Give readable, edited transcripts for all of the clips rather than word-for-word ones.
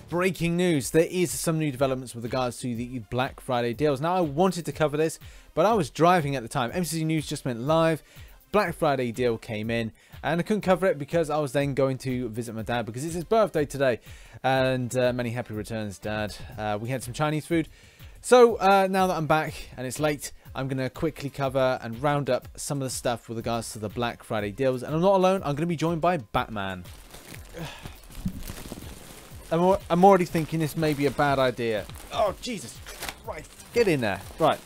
breaking news. There is some new developments with regards to the Black Friday deals. Now, I wanted to cover this, but I was driving at the time. MCC News just went live. Black Friday deal came in, and I couldn't cover it because I was then going to visit my dad because it's his birthday today. And many happy returns, Dad. We had some Chinese food. So now that I'm back and it's late, I'm going to quickly cover and round up some of the stuff with regards to the Black Friday deals. And I'm not alone. I'm going to be joined by Batman. I'm already thinking this may be a bad idea. Oh, Jesus. Right. Get in there. Right.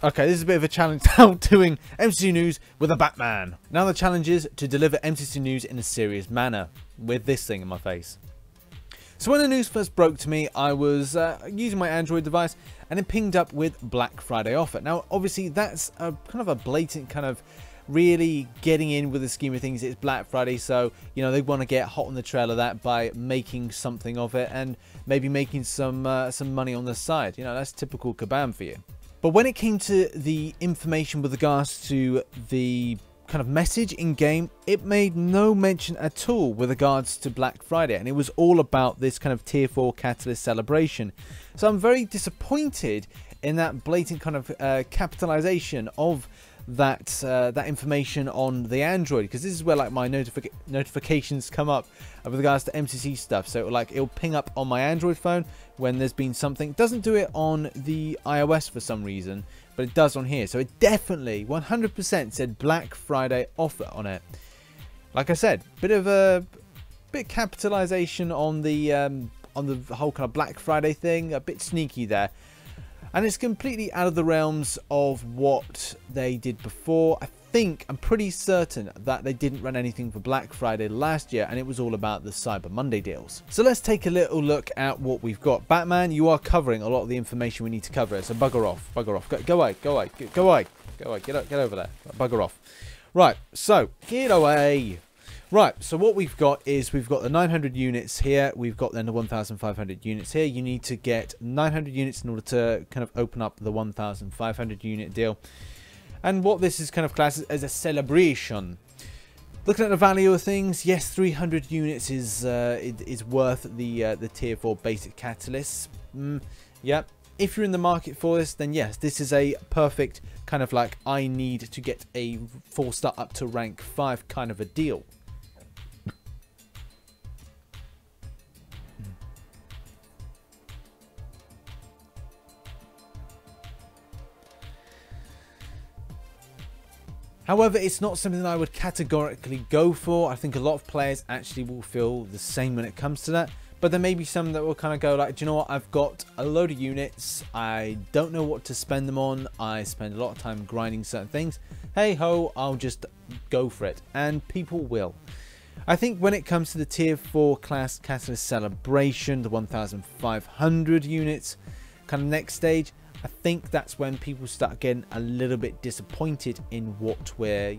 Okay, this is a bit of a challenge now, doing MCC News with a Batman. Now the challenge is to deliver MCC News in a serious manner with this thing in my face. So when the news first broke to me, I was using my Android device and it pinged up with Black Friday offer. Now, obviously, that's a kind of a blatant kind of really getting in with the scheme of things. It's Black Friday, so you know they want to get hot on the trail of that by making something of it and maybe making some money on the side. You know, that's typical kabam for you. But when it came to the information with regards to the kind of message in game, it made no mention at all with regards to Black Friday, and it was all about this kind of tier 4 catalyst celebration. So I'm very disappointed in that blatant kind of capitalization of that information on the Android, because this is where like my notifications come up with regards to MCC stuff. So like it'll ping up on my Android phone when there's been something. It doesn't do it on the iOS for some reason, but it does on here. So it definitely 100% said Black Friday offer on it. Like I said, bit capitalization on the whole kind of Black Friday thing, a bit sneaky there. And it's completely out of the realms of what they did before. I'm pretty certain that they didn't run anything for Black Friday last year, and it was all about the Cyber Monday deals. So let's take a little look at what we've got. Batman, you are covering a lot of the information we need to cover, so bugger off, go away, get over there, bugger off. Right, so get away. Right, so what we've got is we've got the 900 units here. We've got then the 1,500 units here. You need to get 900 units in order to kind of open up the 1,500 unit deal. And what this is kind of classed as a celebration. Looking at the value of things, yes, 300 units is worth the tier 4 basic catalysts. Yeah, if you're in the market for this, then yes, this is a perfect kind of like I need to get a 4-star up to rank 5 kind of a deal. However, it's not something that I would categorically go for. I think a lot of players actually will feel the same when it comes to that. But there may be some that will kind of go like, do you know what? I've got a load of units. I don't know what to spend them on. I spend a lot of time grinding certain things. Hey ho, I'll just go for it. And people will. I think when it comes to the tier 4 class catalyst celebration, the 1,500 units kind of next stage, I think that's when people start getting a little bit disappointed in what we're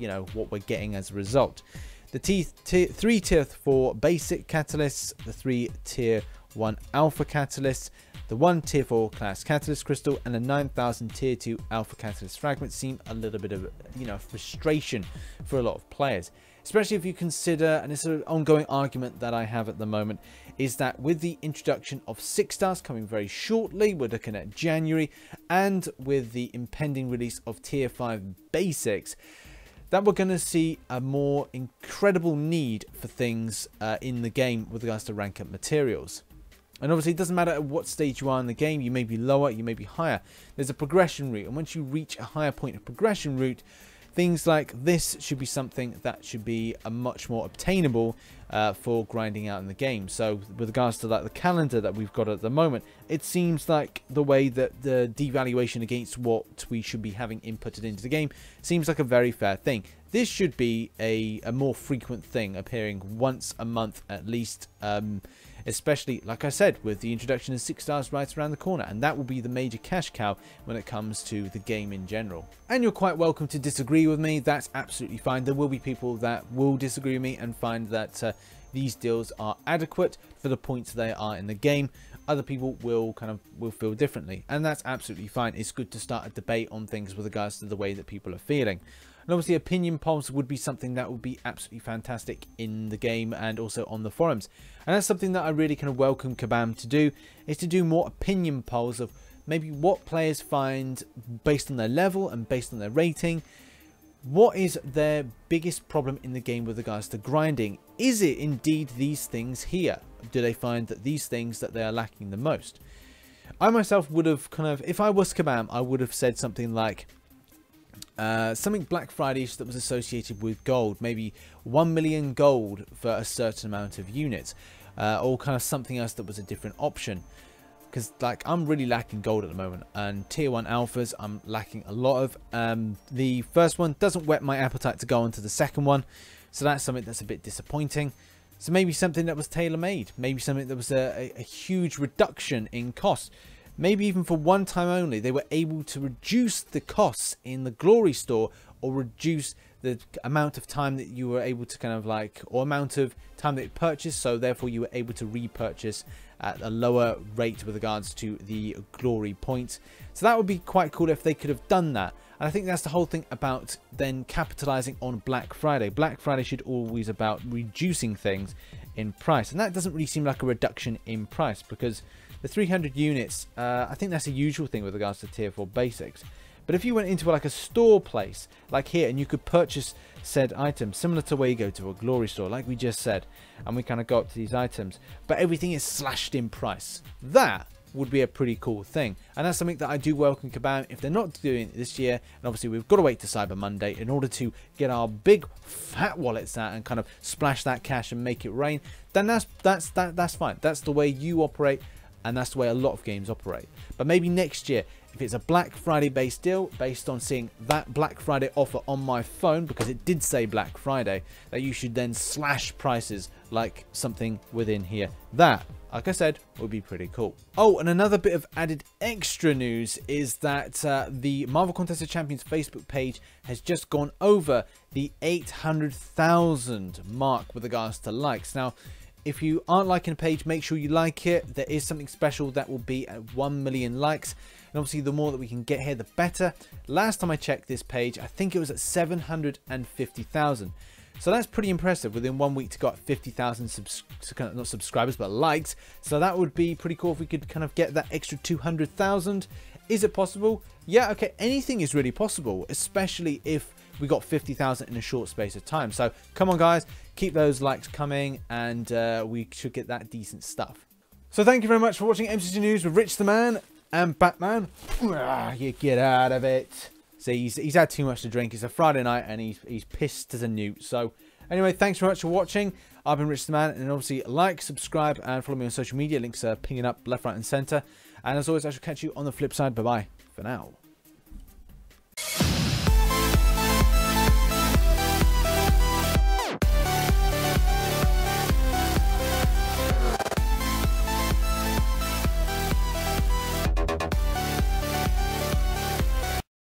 getting as a result. The 3 tier 4 basic catalysts, the 3 tier 1 alpha catalysts, the 1 tier 4 class catalyst crystal, and the 9,000 tier 2 alpha catalyst fragments seem a little bit of frustration for a lot of players. Especially if you consider, and it's an ongoing argument that I have at the moment, is that with the introduction of 6 stars coming very shortly, we're looking at January, and with the impending release of tier 5 basics, that we're going to see a more incredible need for things in the game with regards to rank up materials. And obviously it doesn't matter at what stage you are in the game, you may be lower, you may be higher. There's a progression route, and once you reach a higher point of progression route, things like this should be something that should be a much more obtainable for grinding out in the game. So with regards to like the calendar that we've got at the moment, it seems like the way that the devaluation against what we should be having inputted into the game seems like a very fair thing. This should be a more frequent thing, appearing once a month at least, especially, like I said, with the introduction of 6 stars right around the corner, and that will be the major cash cow when it comes to the game in general. And you're quite welcome to disagree with me, that's absolutely fine. There will be people that will disagree with me and find that these deals are adequate for the points they are in the game. Other people will feel differently, and that's absolutely fine. It's good to start a debate on things with regards to the way that people are feeling. And obviously opinion polls would be something that would be absolutely fantastic in the game and also on the forums. And that's something that I really kind of welcome Kabam to do, is to do more opinion polls of maybe what players find based on their level and based on their rating. What is their biggest problem in the game with regards to grinding? Is it indeed these things here? Do they find that these things that they are lacking the most? I myself would have kind of, if I was Kabam, I would have said something like something Black Friday-ish that was associated with gold, maybe 1 million gold for a certain amount of units, or kind of something else that was a different option. Because like I'm really lacking gold at the moment, and tier 1 alphas I'm lacking a lot of. The first one doesn't whet my appetite to go on to the second one, so that's something that's a bit disappointing. So maybe something that was tailor-made, maybe something that was a huge reduction in cost. Maybe even for one time only, they were able to reduce the costs in the Glory store, or reduce the amount of time that you were able to kind of like, or amount of time that you purchased, so therefore you were able to repurchase at a lower rate with regards to the Glory points. So that would be quite cool if they could have done that. And I think that's the whole thing about then capitalizing on Black Friday. Black Friday should always about reducing things in price, and that doesn't really seem like a reduction in price, because the 300 units, I think that's a usual thing with regards to tier 4 basics. But if you went into like a store place like here, and you could purchase said item similar to where you go to a Glory store like we just said, and we kind of go up to these items, but everything is slashed in price, that would be a pretty cool thing. And that's something that I do welcome Kabam if they're not doing it this year. And obviously we've got to wait to Cyber Monday in order to get our big fat wallets out and kind of splash that cash and make it rain. Then that's fine. That's the way you operate, and that's the way a lot of games operate. But maybe next year, if it's a Black Friday based deal, based on seeing that Black Friday offer on my phone, because it did say Black Friday, that you should then slash prices like something within here. That, like I said, would be pretty cool. Oh, and another bit of added extra news is that the Marvel Contest of Champions Facebook page has just gone over the 800,000 mark with regards to likes. Now, if you aren't liking the page, make sure you like it. There is something special that will be at 1 million likes. And obviously, the more that we can get here, the better. Last time I checked this page, I think it was at 750,000. So that's pretty impressive. Within 1 week to got 50,000 not subscribers, but likes. So that would be pretty cool if we could kind of get that extra 200,000. Is it possible? Yeah, okay. Anything is really possible, especially if we got 50,000 in a short space of time. So come on, guys, keep those likes coming, and we should get that decent stuff. So thank you very much for watching MCC News with Rich the Man and Batman. You get out of it. See, he's had too much to drink. It's a Friday night and he's pissed as a newt. So anyway, thanks very much for watching. I've been Rich the Man, and obviously like, subscribe, and follow me on social media. Links are pinging up left, right, and center. And as always, I shall catch you on the flip side. Bye bye for now.